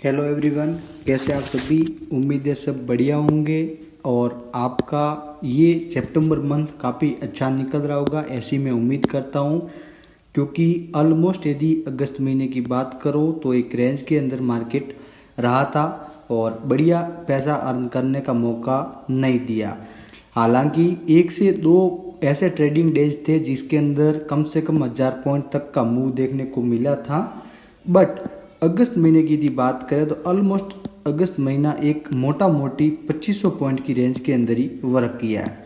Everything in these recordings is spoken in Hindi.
हेलो एवरीवन, कैसे आप सभी। उम्मीद है सब बढ़िया होंगे और आपका ये सितंबर मंथ काफ़ी अच्छा निकल रहा होगा, ऐसी मैं उम्मीद करता हूँ। क्योंकि ऑलमोस्ट यदि अगस्त महीने की बात करो तो एक रेंज के अंदर मार्केट रहा था और बढ़िया पैसा अर्न करने का मौका नहीं दिया। हालांकि एक से दो ऐसे ट्रेडिंग डेज थे जिसके अंदर कम से कम 1000 पॉइंट तक का मूव देखने को मिला था। बट अगस्त महीने की यदि बात करें तो ऑलमोस्ट अगस्त महीना एक मोटा मोटी 2500 पॉइंट की रेंज के अंदर ही वर्क किया है।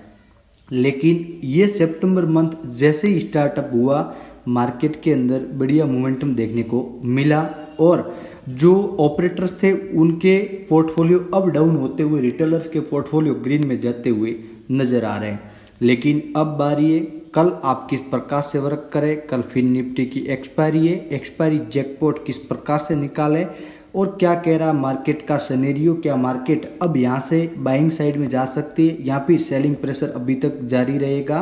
लेकिन ये सितंबर मंथ जैसे ही स्टार्टअप हुआ, मार्केट के अंदर बढ़िया मोमेंटम देखने को मिला और जो ऑपरेटर्स थे उनके पोर्टफोलियो अप डाउन होते हुए रिटेलर्स के पोर्टफोलियो ग्रीन में जाते हुए नजर आ रहे हैं। लेकिन अब बारी है, कल आप किस प्रकार से वर्क करें। कल फिन निफ्टी की एक्सपायरी है, एक्सपायरी जैकपॉट किस प्रकार से निकालें और क्या कह रहा मार्केट का सिनेरियो। क्या मार्केट अब यहाँ से बाइंग साइड में जा सकती है या फिर सेलिंग प्रेशर अभी तक जारी रहेगा।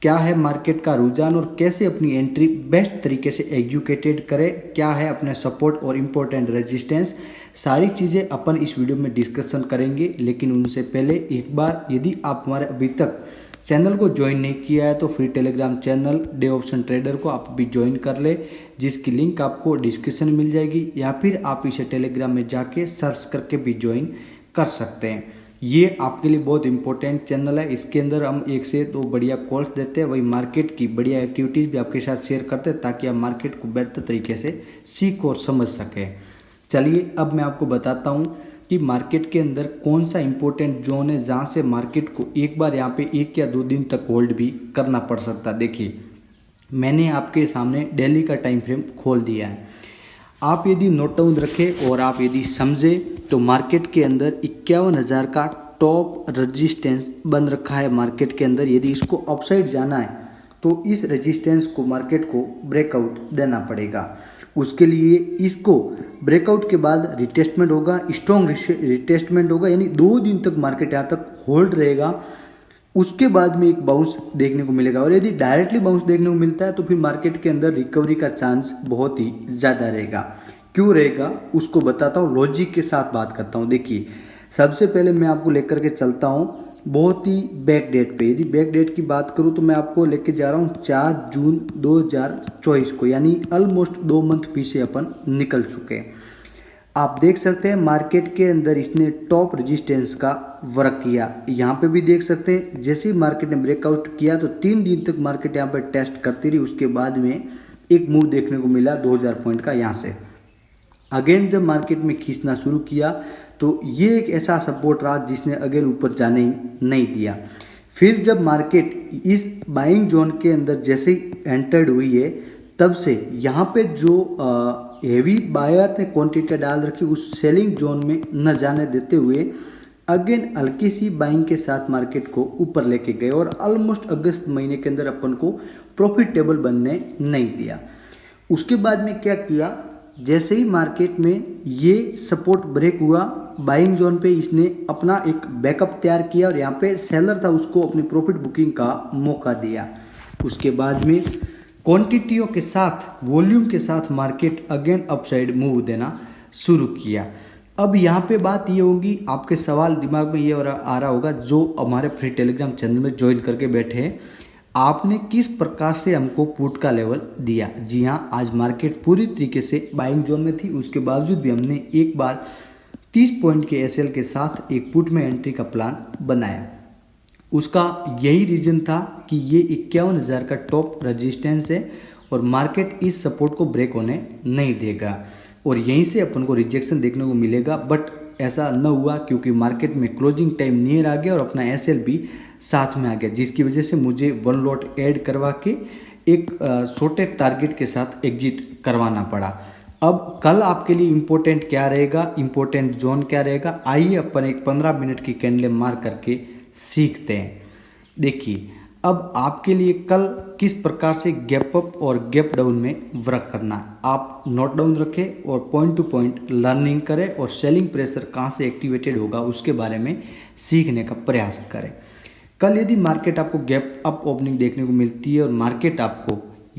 क्या है मार्केट का रुझान और कैसे अपनी एंट्री बेस्ट तरीके से एग्जीक्यूटेड करें। क्या है अपने सपोर्ट और इम्पोर्टेंट रेजिस्टेंस। सारी चीज़ें अपन इस वीडियो में डिस्कशन करेंगे। लेकिन उनसे पहले एक बार यदि आप हमारे अभी तक चैनल को ज्वाइन नहीं किया है तो free Telegram channel day option trader को आप भी ज्वाइन कर ले, जिसकी लिंक आपको डिस्क्रिप्शन में मिल जाएगी या फिर आप इसे टेलीग्राम में जाके सर्च करके भी ज्वाइन कर सकते हैं। ये आपके लिए बहुत इंपॉर्टेंट चैनल है। इसके अंदर हम एक से दो बढ़िया कॉल्स देते हैं, वही मार्केट की बढ़िया एक्टिविटीज़ भी आपके साथ शेयर करते हैं ताकि आप मार्केट को बेहतर तरीके से सीख और समझ सकें। चलिए अब मैं आपको बताता हूँ कि मार्केट के अंदर कौन सा इंपॉर्टेंट जोन है जहाँ से मार्केट को एक बार यहाँ पे 1 या 2 दिन तक होल्ड भी करना पड़ सकता है। देखिए, मैंने आपके सामने डेली का टाइम फ्रेम खोल दिया है। आप यदि नोट डाउन रखें और आप यदि समझे तो मार्केट के अंदर 51,000 का टॉप रेजिस्टेंस बन रखा है। मार्केट के अंदर यदि इसको अपसाइड जाना है तो इस रेजिस्टेंस को मार्केट को ब्रेकआउट देना पड़ेगा। उसके लिए इसको ब्रेकआउट के बाद रिटेस्टमेंट होगा, स्ट्रॉन्ग रिटेस्टमेंट होगा, यानी 2 दिन तक मार्केट यहाँ तक होल्ड रहेगा। उसके बाद में एक बाउंस देखने को मिलेगा और यदि डायरेक्टली बाउंस देखने को मिलता है तो फिर मार्केट के अंदर रिकवरी का चांस बहुत ही ज़्यादा रहेगा। क्यों रहेगा उसको बताता हूँ, लॉजिक के साथ बात करता हूँ। देखिए, सबसे पहले मैं आपको लेकर के चलता हूँ बहुत ही बैक डेट पे। यदि बैक डेट की बात करूँ तो मैं आपको लेके जा रहा हूँ 4 जून 2024 को, यानी ऑलमोस्ट 2 मंथ पीछे अपन निकल चुके हैं। आप देख सकते हैं मार्केट के अंदर इसने टॉप रेजिस्टेंस का वर्क किया। यहाँ पे भी देख सकते हैं जैसे ही मार्केट ने ब्रेकआउट किया तो 3 दिन तक मार्केट यहाँ पर टेस्ट करती रही। उसके बाद में एक मूव देखने को मिला 2000 पॉइंट का। यहाँ से अगेन जब मार्केट में खींचना शुरू किया तो ये एक ऐसा सपोर्ट रहा जिसने अगेन ऊपर जाने ही नहीं दिया। फिर जब मार्केट इस बाइंग जोन के अंदर जैसे ही एंटर्ड हुई है तब से यहाँ पे जो हेवी बायर ने क्वांटिटी डाल रखी उस सेलिंग जोन में न जाने देते हुए अगेन हल्की सी बाइंग के साथ मार्केट को ऊपर लेके गए और ऑलमोस्ट अगस्त महीने के अंदर अपन को प्रॉफिटेबल बनने नहीं दिया। उसके बाद में क्या किया, जैसे ही मार्केट में ये सपोर्ट ब्रेक हुआ बाइंग जोन पे इसने अपना एक बैकअप तैयार किया और यहाँ पे सेलर था उसको अपनी प्रॉफिट बुकिंग का मौका दिया। उसके बाद में क्वांटिटियों के साथ वॉल्यूम के साथ मार्केट अगेन अपसाइड मूव देना शुरू किया। अब यहाँ पे बात ये होगी, आपके सवाल दिमाग में ये आ रहा होगा जो हमारे फ्री टेलीग्राम चैनल में ज्वाइन करके बैठे हैं, आपने किस प्रकार से हमको पुट का लेवल दिया। जी हाँ, आज मार्केट पूरी तरीके से बाइंग जोन में थी, उसके बावजूद भी हमने एक बार 30 पॉइंट के एसएल के साथ एक पुट में एंट्री का प्लान बनाया। उसका यही रीजन था कि ये 51,000 का टॉप रेजिस्टेंस है और मार्केट इस सपोर्ट को ब्रेक होने नहीं देगा और यहीं से अपन को रिजेक्शन देखने को मिलेगा। बट ऐसा न हुआ क्योंकि मार्केट में क्लोजिंग टाइम नियर आ गया और अपना एसएल भी साथ में आ गया, जिसकी वजह से मुझे 1 लॉट ऐड करवा के एक छोटे टारगेट के साथ एग्जिट करवाना पड़ा। अब कल आपके लिए इम्पोर्टेंट क्या रहेगा, इम्पोर्टेंट जोन क्या रहेगा, आइए अपन एक 15 मिनट की कैंडल मार करके सीखते हैं। देखिए, अब आपके लिए कल किस प्रकार से गैप अप और गैप डाउन में वर्क करना है आप नोट डाउन रखें और पॉइंट टू पॉइंट लर्निंग करें और सेलिंग प्रेशर कहाँ से एक्टिवेटेड होगा उसके बारे में सीखने का प्रयास करें। कल यदि मार्केट आपको गैप अप ओपनिंग देखने को मिलती है और मार्केट आपको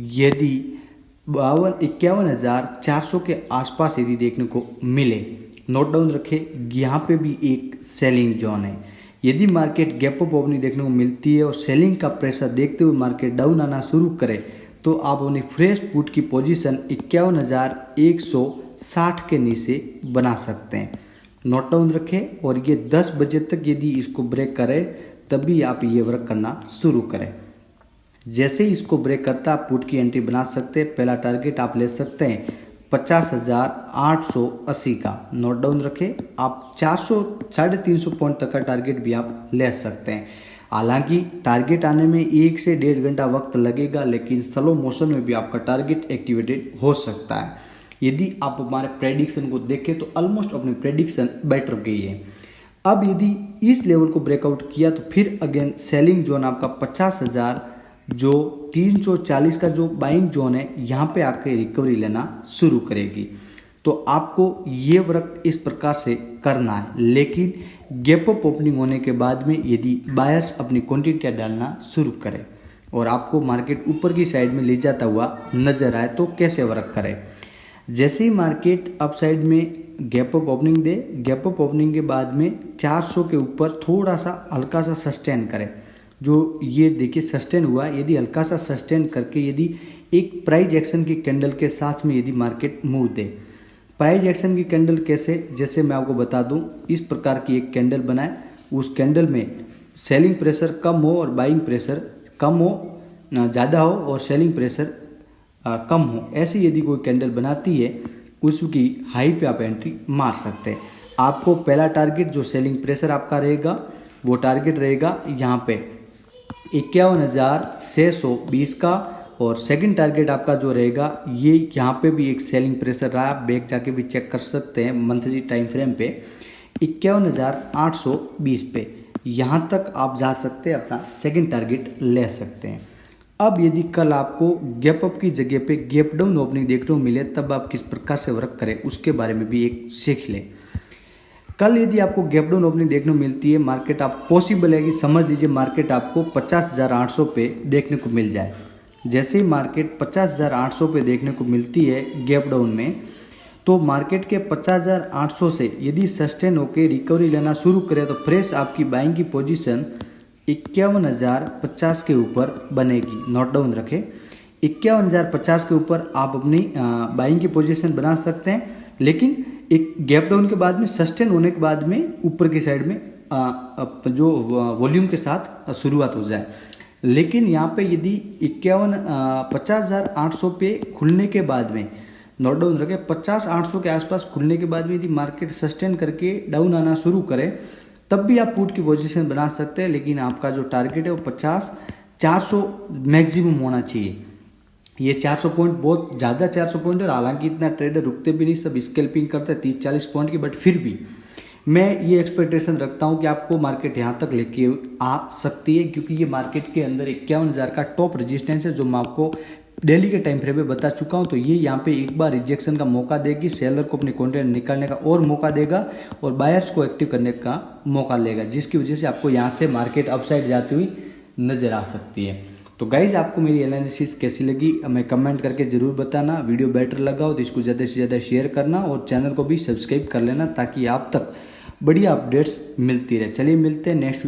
यदि 51,400 के आसपास यदि देखने को मिले, नोट डाउन रखें, यहाँ पे भी एक सेलिंग जोन है। यदि मार्केट गैप अप ओपनिंग देखने को मिलती है और सेलिंग का प्रेशर देखते हुए मार्केट डाउन आना शुरू करे तो आप अपनी फ्रेश पुट की पोजीशन 51,160 के नीचे बना सकते हैं। नोट डाउन रखें और ये 10 बजे तक यदि इसको ब्रेक करे तभी आप ये वर्क करना शुरू करें। जैसे ही इसको ब्रेक करता है आप पुट की एंट्री बना सकते हैं। पहला टारगेट आप ले सकते हैं 50,880 का। नोट डाउन रखें, आप 400-350 पॉइंट तक का टारगेट भी आप ले सकते हैं। हालांकि टारगेट आने में 1 से 1.5 घंटा वक्त लगेगा, लेकिन स्लो मोशन में भी आपका टारगेट एक्टिवेटेड हो सकता है। यदि आप हमारे प्रेडिक्शन को देखें तो ऑलमोस्ट अपनी प्रेडिक्शन बेटर गई है। अब यदि इस लेवल को ब्रेकआउट किया तो फिर अगेन सेलिंग जोन आपका 50,000 जो 340 का जो बाइंग जोन है यहाँ पे आके रिकवरी लेना शुरू करेगी। तो आपको ये वर्क इस प्रकार से करना है, लेकिन गैप अप ओपनिंग होने के बाद में यदि बायर्स अपनी क्वांटिटी डालना शुरू करें और आपको मार्केट ऊपर की साइड में ले जाता हुआ नजर आए तो कैसे वर्क करें। जैसे ही मार्केट अप साइड में गैप अप ओपनिंग दे, गैप अप ओपनिंग के बाद में 400 के ऊपर थोड़ा सा हल्का सा सस्टेन करे, जो ये देखिए सस्टेन हुआ। यदि हल्का सा सस्टेन करके यदि एक प्राइस एक्शन की कैंडल के साथ में यदि मार्केट मूव दे, प्राइस एक्शन की कैंडल कैसे, जैसे मैं आपको बता दूं, इस प्रकार की एक कैंडल बनाए, उस कैंडल में सेलिंग प्रेशर कम हो और बाइंग प्रेशर कम हो, ज़्यादा हो और सेलिंग प्रेशर कम हो, ऐसी यदि कोई कैंडल बनाती है उसकी हाई पे आप एंट्री मार सकते हैं। आपको पहला टारगेट जो सेलिंग प्रेशर आपका रहेगा वो टारगेट रहेगा यहाँ पे 51,620 का, और सेकंड टारगेट आपका जो रहेगा ये यहाँ पे भी एक सेलिंग प्रेशर रहा, आप बैक जाके भी चेक कर सकते हैं मंथली टाइम फ्रेम पे 51,820 पे, यहाँ तक आप जा सकते हैं, अपना सेकंड टारगेट ले सकते हैं। अब यदि कल आपको गैप अप की जगह पे गैप डाउन ओपनिंग देखने को मिले तब आप किस प्रकार से वर्क करें उसके बारे में भी एक सीख लें। कल यदि आपको गैप डाउन ओपनिंग देखने को मिलती है, मार्केट आप पॉसिबल है कि समझ लीजिए मार्केट आपको 50,800 पे देखने को मिल जाए। जैसे ही मार्केट 50,800 पे देखने को मिलती है गैप डाउन में, तो मार्केट के 50,800 से यदि सस्टेन होकर रिकवरी लेना शुरू करे तो फ्रेश आपकी बाइंग की पोजीशन 51,050 के ऊपर बनेगी। नोट डाउन रखें, 51,050 के ऊपर आप अपनी बाइंग की पोजीशन बना सकते हैं, लेकिन एक गैप डाउन के बाद में सस्टेन होने के बाद में ऊपर की साइड में जो वॉल्यूम के साथ शुरुआत हो जाए। लेकिन यहाँ पे यदि 50,800 पे खुलने के बाद में, नोट डाउन रखें, 50,800 के आसपास खुलने के बाद में यदि मार्केट सस्टेन करके डाउन आना शुरू करे तब भी आप पुट की पोजीशन बना सकते हैं, लेकिन आपका जो टारगेट है वो 50,400 मैक्सिमम होना चाहिए। ये 400 पॉइंट बहुत ज़्यादा 400 पॉइंट है, हालांकि इतना ट्रेडर रुकते भी नहीं, सब स्कैल्पिंग करते हैं 30-40 पॉइंट की, बट फिर भी मैं ये एक्सपेक्टेशन रखता हूँ कि आपको मार्केट यहाँ तक लेके आ सकती है, क्योंकि ये मार्केट के अंदर 51,000 का टॉप रेजिस्टेंस है जो मैं आपको डेली के टाइम फ्रेम में बता चुका हूँ। तो ये यहाँ पे एक बार रिजेक्शन का मौका देगी, सेलर को अपने कॉन्ट्रैक्ट निकालने का और मौका देगा और बायर्स को एक्टिव करने का मौका लेगा, जिसकी वजह से आपको यहाँ से मार्केट अपसाइड जाती हुई नजर आ सकती है। तो गाइज आपको मेरी एनालिसिस कैसी लगी हमें कमेंट करके ज़रूर बताना। वीडियो बेटर लगा हो तो इसको ज़्यादा से ज़्यादा शेयर करना और चैनल को भी सब्सक्राइब कर लेना ताकि आप तक बढ़िया अपडेट्स मिलती रहे। चलिए मिलते हैं नेक्स्ट